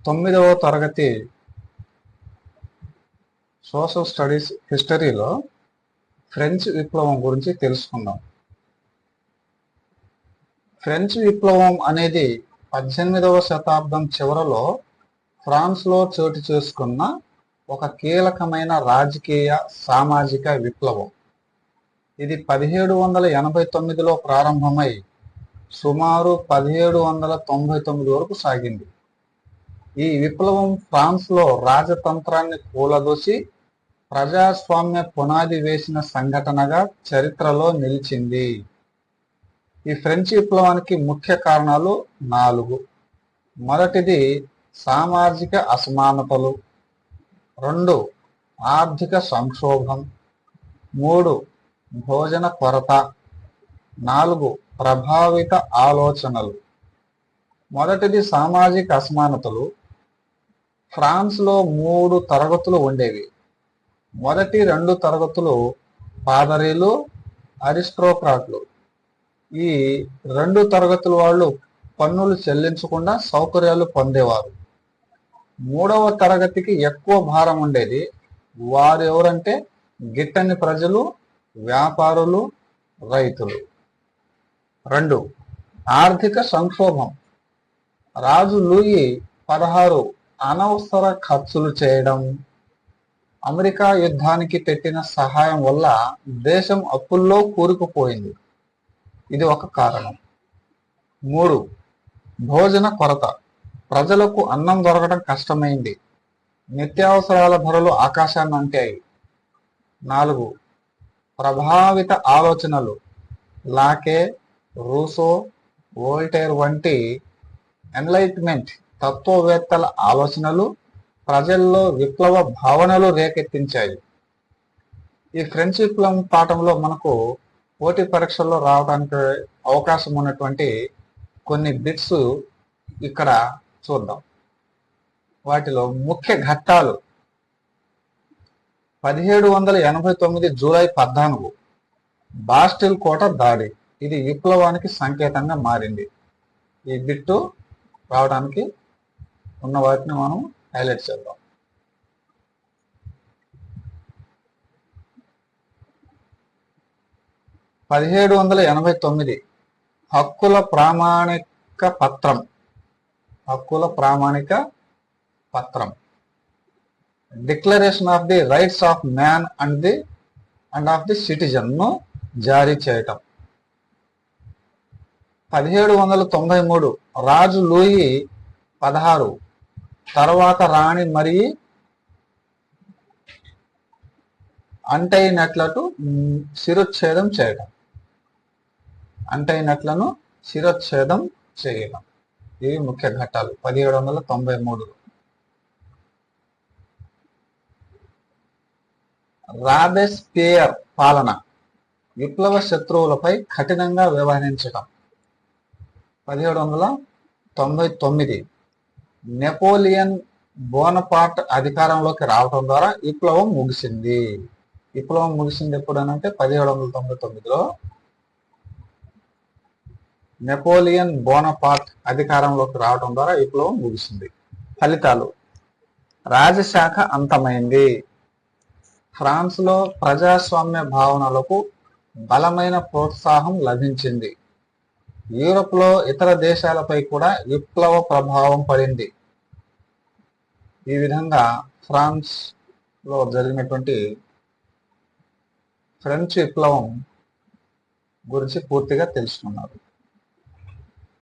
9వ తరగతి social studies హిస్టరీలో French విప్లవం గురించి తెలుసుకుందాం. ఫ్రెంచ్ విప్లవం అనేది 18వ శతాబ్దం చివరలో ఫ్రాన్స్లో చోటు చేసుకున్న ఒక కీలకమైన రాజకీయ సామాజిక విప్లవం. ఇది 1789లో ప్రారంభమై సుమారు 1799 వరకు సాగింది. ఈ విప్లవం ఫ్రాన్స్లో రాజతంత్రాన్ని కూలదోసి ప్రజాస్వామ్య పునాది వేసిన సంఘటనగా చరిత్రలో నిలిచింది. ఈ ఫ్రెంచ్ విప్లవానికి ముఖ్య కారణాలు 4. మొదటిది సామాజిక అసమానతలు, 2 ఆర్థిక సంక్షోభం, 3 భోజన కొరత, 4 ప్రభావిత ఆలోచనలు. మొదటిది సామాజిక అసమానతలు. ఫ్రాన్స్లో 3 తరగతులు ఉండేవి. మొదటి 2 తరగతులు పాదరీలు, అరిస్టోక్రాట్లు. ఈ 2 తరగతుల వాళ్ళు పన్నులు చెల్లించకుండా సౌకర్యాలు పొందేవారు. 3వ తరగతికి ఎక్కువ భారం ఉండేది. వారు ఎవరంటే గిట్టని ప్రజలు, వ్యాపారులు, రైతులు. 2 ఆర్థిక సంక్షోభం. రాజు లూయి 16 అనవసర ఖర్చులు చేయడం, అమెరికా యుద్ధానికి పెట్టిన సహాయం వల్ల దేశం అప్పుల్లో కూరుకుపోయింది. ఇది ఒక కారణం. 3 భోజన కొరత. ప్రజలకు అన్నం దొరకడం కష్టమైంది. నిత్యావసరాల ధరలు ఆకాశాన్ని అంటాయి. 4 ప్రభావిత ఆలోచనలు. లాకే, రూసో, వోల్టైర్ వంటి ఎన్లైట్మెంట్ తత్వవేత్తల ఆలోచనలు ప్రజల్లో విప్లవ భావనలు రేకెత్తించాయి. ఈ ఫ్రెంచ్ విప్లవం పాఠంలో మనకు పోటీ పరీక్షల్లో రావడానికి అవకాశం ఉన్నటువంటి కొన్ని బిట్స్ ఇక్కడ చూద్దాం. వాటిలో ముఖ్య ఘట్టాలు: 1789 జూలై 14 బాస్టిల్ కోట దాడి. ఇది విప్లవానికి సంకేతంగా మారింది. ఈ బిట్టు రావడానికి ఉన్న వాటిని మనం హైలైట్ చేద్దాం. 1789 హక్కుల ప్రామాణిక పత్రం. Declaration of the rights of man and of the citizen ను జారీ చేయటం. 1793 రాజు లూయి 16 తర్వాత రాణి మరియు అంటైనట్లను శిరచ్ఛేదం చేయడం. ఇవి ముఖ్య ఘట్టాలు 1793లో. రాబెస్పియర్ పాలన. విప్లవ శత్రువులపై కఠినంగా వ్యవహరించడం. 1799 నెపోలియన్ బోనపార్ట్ అధికారంలోకి రావడం ద్వారా విప్లవం ముగిసింది. ఎప్పుడనంటే 1799లో నెపోలియన్ బోనపార్ట్ అధికారంలోకి రావడం ద్వారా విప్లవం ముగిసింది. ఫలితాలు: రాజశాఖ అంతమైంది. ఫ్రాన్స్లో ప్రజాస్వామ్య భావనలకు బలమైన ప్రోత్సాహం లభించింది. యూరప్లో ఇతర దేశాలపై కూడా విప్లవ ప్రభావం పడింది. ఈ విధంగా ఫ్రాన్స్లో జరిగినటువంటి ఫ్రెంచ్ విప్లవం గురించి పూర్తిగా తెలుసుకున్నారు.